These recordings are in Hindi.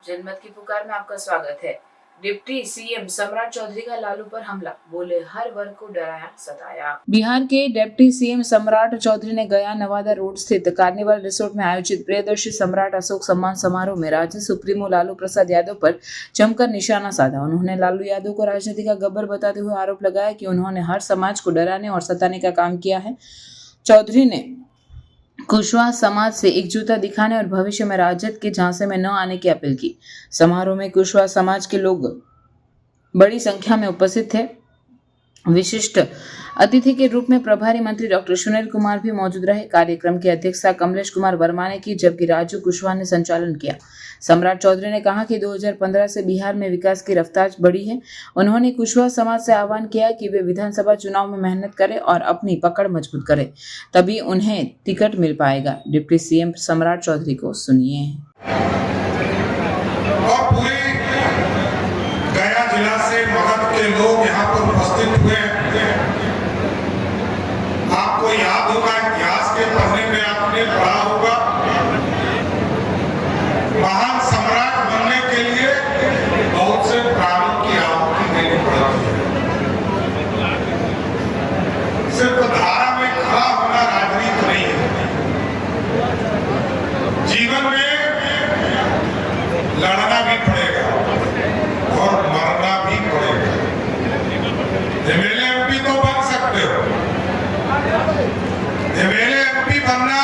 जनमत की पुकार में आपका स्वागत है। डिप्टी सीएम सम्राट चौधरी का लालू पर हमला, बोले हर वर्ग को डराया सताया। बिहार के डिप्टी सीएम सम्राट चौधरी ने गया नवादा रोड स्थित कार्निवल रिसोर्ट में आयोजित प्रियदर्शी सम्राट अशोक सम्मान समारोह में राज्य सुप्रीमो लालू प्रसाद यादव पर जमकर निशाना साधा। उन्होंने लालू यादव को राजनीति का गब्बर बताते हुए आरोप लगाया कि उन्होंने हर समाज को डराने और सताने का काम किया है। चौधरी ने कुशवाहा समाज से एकजुटता दिखाने और भविष्य में राजद के झांसे में न आने की अपील की। समारोह में कुशवाहा समाज के लोग बड़ी संख्या में उपस्थित थे। विशिष्ट अतिथि के रूप में प्रभारी मंत्री डॉक्टर सुनील कुमार भी मौजूद रहे। कार्यक्रम की अध्यक्षता कमलेश कुमार वर्मा ने की, जबकि राजू कुशवाहा ने संचालन किया। सम्राट चौधरी ने कहा कि 2015 से बिहार में विकास की रफ्तार बढ़ी है। उन्होंने कुशवाहा समाज से आह्वान किया कि वे विधानसभा चुनाव में मेहनत करें और अपनी पकड़ मजबूत करें, तभी उन्हें टिकट मिल पाएगा। डिप्टी सीएम सम्राट चौधरी को सुनिए। गया जिला से मगध के लोग यहाँ पर उपस्थित हुए। आपको याद होगा, इतिहास के पढ़ने में आपने पढ़ा होगा, महान सम्राट बनने के लिए बहुत से प्राणों की आहुति देनी पड़ती है। सिर्फ धारा में खड़ा होना राजनीति नहीं है। जीवन में लड़ना भी पड़ेगा और मरना भी पड़ेगा। एमएलए एमपी तो बन सकते हो। एमएलए एमपी बनना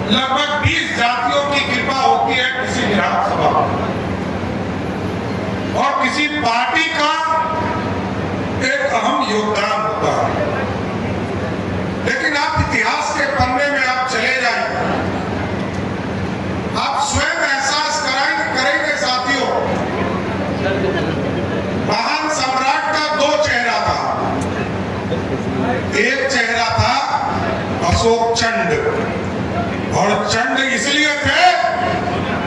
लगभग 20 जातियों की कृपा होती है किसी विधानसभा और किसी पार्टी का एक अहम योगदान होता है। लेकिन आप इतिहास के पन्ने में आप चले जाएंगे, आप स्वयं एहसास करेंगे साथियों, महान सम्राट का 2 चेहरा था। एक चेहरा था अशोक चंड, और चंड इसलिए थे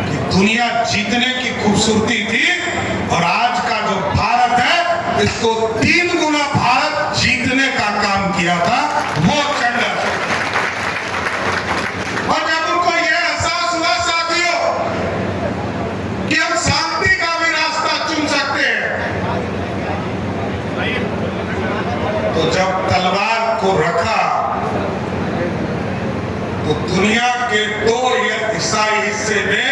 कि दुनिया जीतने की खूबसूरती थी, और आज का जो भारत है इसको 3 गुना भारत जीतने का काम किया था वो चंड। और जब उनको यह एहसास हुआ साथियों कि हम शांति का भी रास्ता चुन सकते हैं, तो जब तलवार को रखा तो दुनिया के 2 ईसाई हिस्से में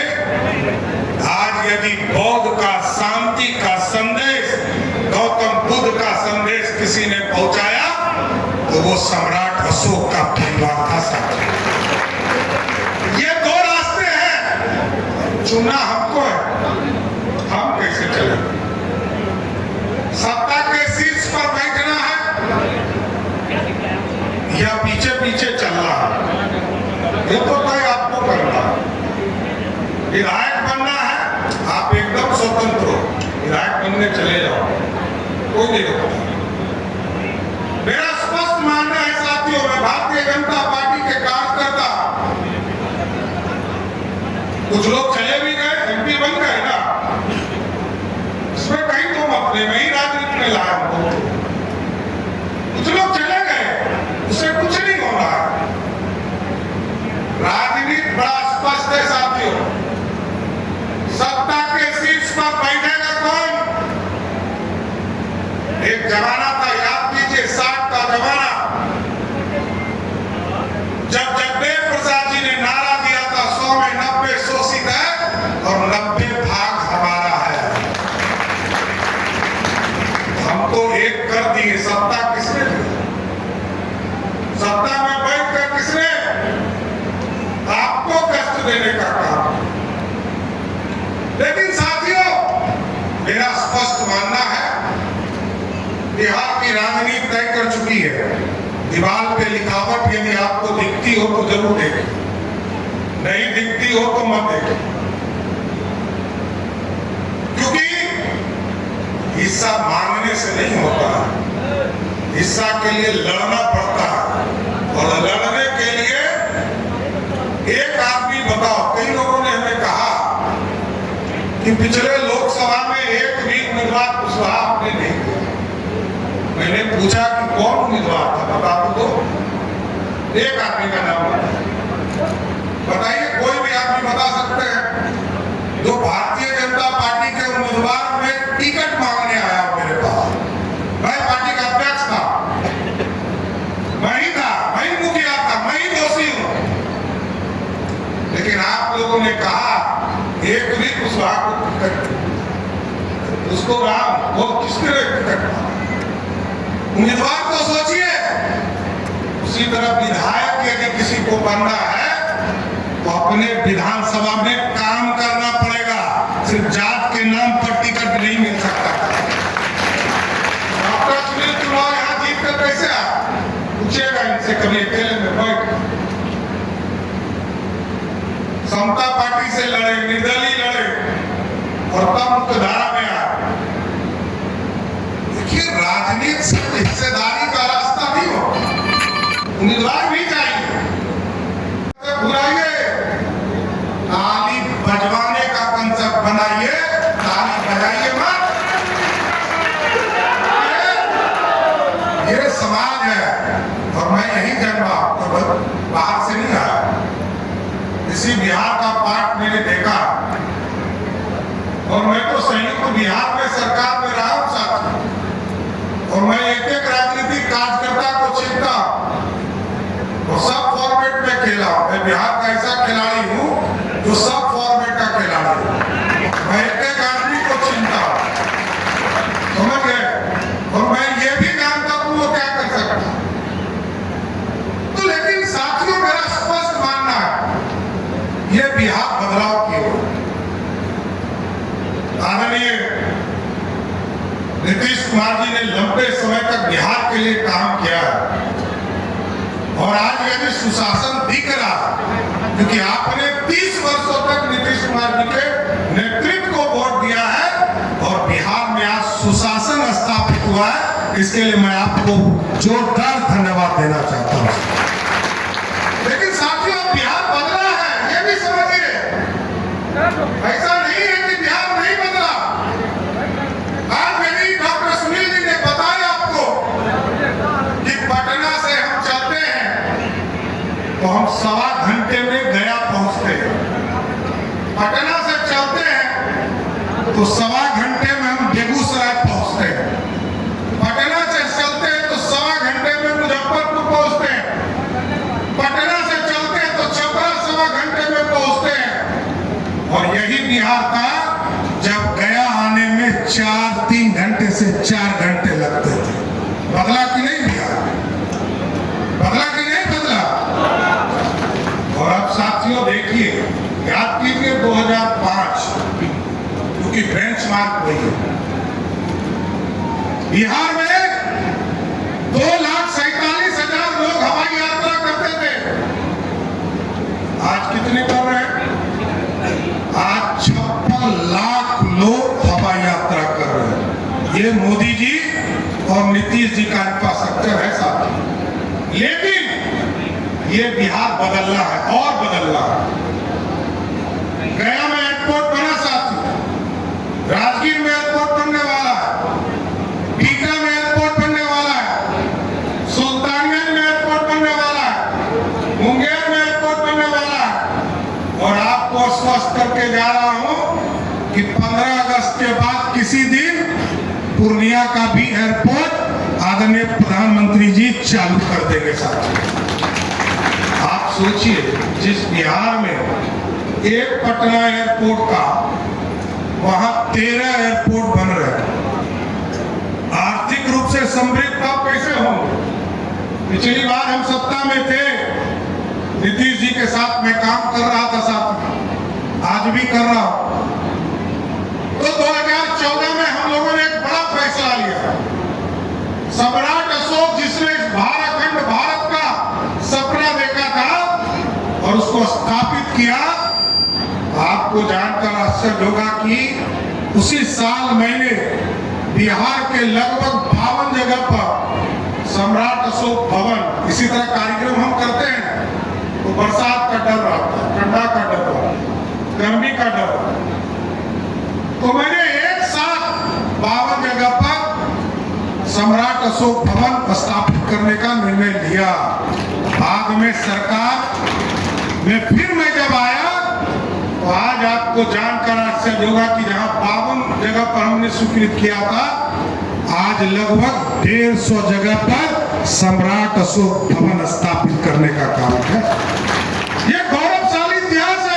आज यदि बौद्ध का शांति का संदेश, गौतम बुद्ध का संदेश किसी ने पहुंचाया तो वो सम्राट अशोक का परिवार था साथियों। ये 2 रास्ते हैं, चुनना हमको है। हम कैसे चले? सत्ता के शीर्ष पर बैठना है या पीछे पीछे चलना है, ये तो तय आपको करना है। विधायक बनना है, आप एकदम स्वतंत्र हो, विधायक बनने चले जाओ, कोई नहीं रोकता। मेरा स्पष्ट मानना है साथियों, मैं भारतीय जनता पार्टी के कार्यकर्ता, कुछ लोग चले भी गए, एमपी बन गए ना, इसमें कहीं तुम अपने में ही राजनीति में लाए हो। कुछ लोग चले गए, उससे कुछ नहीं हो रहा है। राजनीति बड़ा स्पष्ट है साथियों, सत्ता के शीर्ष पर बैठेगा कौन? एक जमाना था, याद कीजिए 60 का जमाना, जब जगदेव प्रसाद जी ने नारा दिया था 100 में 90 शोषित है और 90 भाग हमारा है। हम तो एक कर दिए। सत्ता किसने दी? सत्ता में बैठकर किसने आपको कष्ट देने का काम? लेकिन साथियों, मेरा स्पष्ट मानना है, बिहार की राजनीति तय कर चुकी है। दीवार पे लिखावट यदि आपको दिखती हो तो जरूर देखें, नहीं दिखती हो तो मत देखें, क्योंकि हिस्सा मांगने से नहीं होता है, हिस्सा के लिए लड़ना पड़ता है। और लड़ने के लिए एक आदमी बताओ, कई लोगों ने हमें कहा कि पिछले लोकसभा में एक भी उम्मीदवार कुशवाहा आपने नहीं दिया। मैंने पूछा कि कौन उम्मीदवार था, बता दो। एक आदमी का नाम बताइए, कोई भी आदमी बता लेकिन आप लोगों ने कहा एक भी कुशवाहा को टिकट, उसको राम वो किसके लिए टिकट? उम्मीदवार को सोचिए। उसी तरह विधायक यदि किसी को बनना है तो अपने विधानसभा में काम करना पड़ेगा, सिर्फ जात के नाम पर टिकट नहीं मिल सकता। डॉक्टर सुनील कुमार यहाँ जीत कर कैसे आए? पूछेगा इनसे कभी अकेले में बैठ। समता पार्टी से लड़े, निर्दलीय लड़े और तब मुख्यधारा में आए। देखिए राजनीति सिर्फ हिस्सेदारी का रास्ता नहीं हो, उम्मीदवार भी चाहिए। बुलाइए, ताली बजवाने का कंसेप्ट बनाइए, ताली बजाइए मत। ये समाज है और मैं यही जन्मा, तो बाहर से नहीं आया। इसी बिहार का पार्ट मैंने देखा और मैं तो सैनिक को बिहार में सरकार में रहा हूं साथी, और मैं एक एक राजनीतिक कार्यकर्ता को चिंता और सब फॉर्मेट में खेला। मैं बिहार का ऐसा खिलाड़ी हूं जो सब फॉर्मेट का खिलाड़ी हूं। मैं एक एक आदमी को चिंता, समझ गए? और मैं ये भी जानता हूं वो क्या कर सकता। तो लेकिन साथियों मेरा स्पष्ट मानना है ये बिहार बदलाव की ओर। आदरणीय नीतीश कुमार जी ने लंबे समय तक बिहार के लिए काम किया और आज यदि सुशासन दिख रहा, क्योंकि आपने 30 वर्षों तक नीतीश कुमार जी के नेतृत्व को वोट दिया है और बिहार में आज सुशासन स्थापित हुआ है, इसके लिए मैं आपको जोरदार धन्यवाद देना चाहता हूं। लेकिन साथियों बिहार बदला है, ये भी समझिए। ऐसा नहीं है कि बिहार नहीं बदला। आज मेरी डॉक्टर सुनील जी ने बताया आपको कि पटना से हम चलते हैं तो हम 1.25 घंटे में गया पहुंचते हैं। पटना से चलते हैं तो 1.25 घंटे में हम बेगूसराय पहुंचते हैं। पटना से चलते हैं तो 1.25 घंटे में मुजफ्फरपुर पहुंचते हैं। पटना से चलते हैं तो छपरा 1.25 घंटे में पहुंचते हैं। और यही बिहार था जब गया आने में 3 घंटे से 4 घंटे लगते थे। बदला कि नहीं बिहार? बदला कि नहीं बदला? और अब साथियों देखिए, याद कीजिए 2005, क्योंकि बेंचमार्क वही है। बिहार में 2,47,000 लोग हवाई यात्रा करते थे। आज कितने कर रहे हैं? आज 56 लाख लोग हवाई यात्रा कर रहे हैं। ये मोदी जी और नीतीश जी का इंफ्रास्ट्रक्चर है साथ। लेकिन ये बिहार बदलना है और बदलना है। गया में एयरपोर्ट बना साथी, राजगीर में एयरपोर्ट बनने वाला है, बीटा में एयरपोर्ट बनने वाला है, सुल्तानगंज में एयरपोर्ट बनने वाला है, मुंगेर में एयरपोर्ट बनने वाला है। और आपको स्पष्ट करके जा रहा हूं कि 15 अगस्त के बाद किसी दिन पूर्णिया का भी एयरपोर्ट आदरणीय प्रधानमंत्री जी चालू कर देंगे साथियों। आप सोचिए, जिस बिहार में एक पटना एयरपोर्ट का, वहां 13 एयरपोर्ट बन रहे हैं। आर्थिक रूप से समृद्ध आप कैसे होंगे? पिछली बार हम सत्ता में थे, नीतीश जी के साथ मैं काम कर रहा था साथी, आज भी कर रहा हूं। तो 2014 में हम लोगों ने एक बड़ा फैसला लिया। सम्राट अशोक जिसने भारत का सपना देखा था और उसको स्थापित किया, आपको जानकर आश्चर्य होगा कि उसी साल मैंने बिहार के लगभग 52 जगह पर सम्राट अशोक भवन, इसी तरह कार्यक्रम हम करते हैं तो बरसात का डर रहता है, ठंडा का डर रहता है, गर्मी का डर रहता है। तो मैंने एक साथ 52 जगह पर सम्राट अशोक भवन स्थापित करने का निर्णय लिया। बाद में सरकार में फिर मैं जब आया तो आज आपको जानकर आश्चर्य होगा कि जहां 52 जगह पर हमने स्वीकृत किया था, आज लगभग 150 जगह पर सम्राट अशोक भवन स्थापित करने का काम है। ये गौरवशाली इतिहास है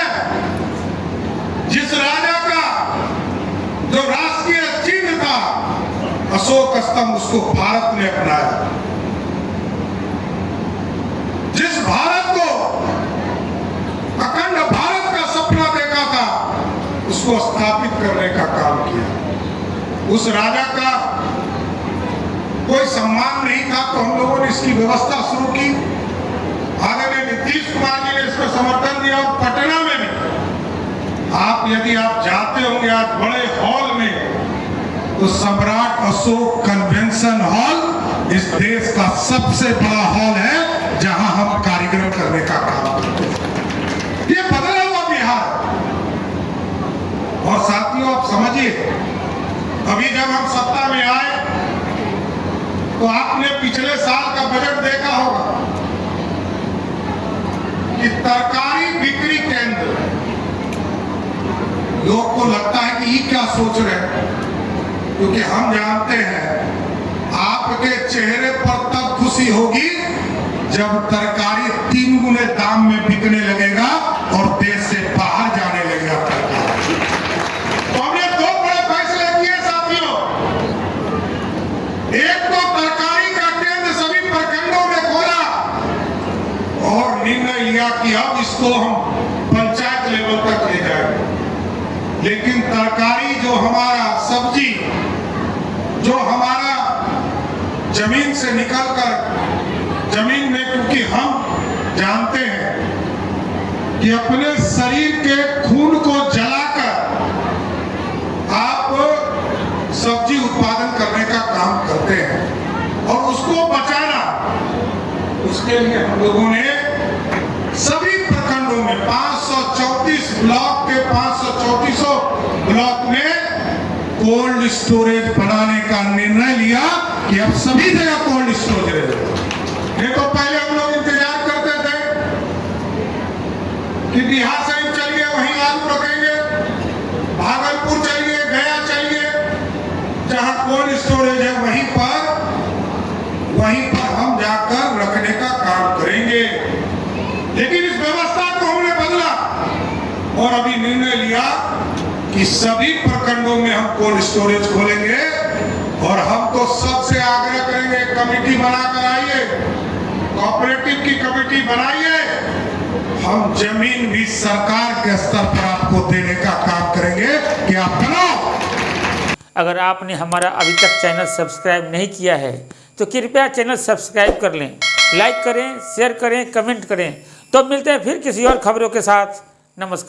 सर्वप्रथम उसको भारत ने अपनाया। जिस भारत को अखंड भारत का सपना देखा था, उसको स्थापित करने का काम किया। उस राजा का कोई सम्मान नहीं था, तो हम लोगों ने इसकी व्यवस्था शुरू की। आदरणीय नीतीश कुमार जी ने इसको समर्थन दिया। और पटना में भी यदि आप जाते होंगे आज बड़े हॉल में, तो सम्राट अशोक कन्वेंशन हॉल इस देश का सबसे बड़ा हॉल है, जहां हम कार्यक्रम करने का काम करते हैं। ये बदला हुआ बिहार। और साथियों, आप समझिए, अभी जब हम सत्ता में आए तो आपने पिछले साल का बजट देखा होगा कि तरकारी बिक्री केंद्र, लोग को लगता है कि ये क्या सोच रहे हैं, क्योंकि हम जानते हैं आपके चेहरे पर तब खुशी होगी जब तरकारी 3 गुने दाम में बिकने लगेगा और देश से बाहर जाने लगेगा तरकारी। तो हमने 2 बड़े फैसले किए साथियों। एक तो तरकारी का केंद्र सभी प्रखंडों में खोला और निर्णय लिया कि अब इसको हम पंचायत लेवल तक ले जाएंगे। लेकिन तरकारी जो हमारा सब्जी जो हमारा जमीन से निकलकर जमीन में, क्योंकि हम जानते हैं कि अपने शरीर के खून को जलाकर आप सब्जी उत्पादन करने का काम करते हैं और उसको बचाना, उसके लिए हम लोगों ने सभी प्रखंडों में 534 ब्लॉक के 534 ब्लॉक में कोल्ड स्टोरेज बनाने का निर्णय लिया कि अब सभी जगह कोल्ड स्टोरेज है। नहीं तो पहले हम लोग इंतजार करते थे कि बिहार शरीफ चलिए वहीं आलू रखेंगे, भागलपुर चलिए, गया चलिए, जहां कोल्ड स्टोरेज है वहीं पर हम जाकर रखने का काम करेंगे। लेकिन इस व्यवस्था को हमने बदला और अभी निर्णय लिया कि सभी प्रखंडों में हम कोल्ड स्टोरेज खोलेंगे। और हम तो सबसे आग्रह करेंगे, कमेटी बनाकर आइए, कोऑपरेटिव की कमेटी बनाइए, हम जमीन भी सरकार के स्तर पर आपको देने का काम करेंगे कि आप बनाओ। अगर आपने हमारा अभी तक चैनल सब्सक्राइब नहीं किया है तो कृपया चैनल सब्सक्राइब कर लें, लाइक करें, शेयर करें, कमेंट करें। तो मिलते हैं फिर किसी और खबरों के साथ। नमस्कार।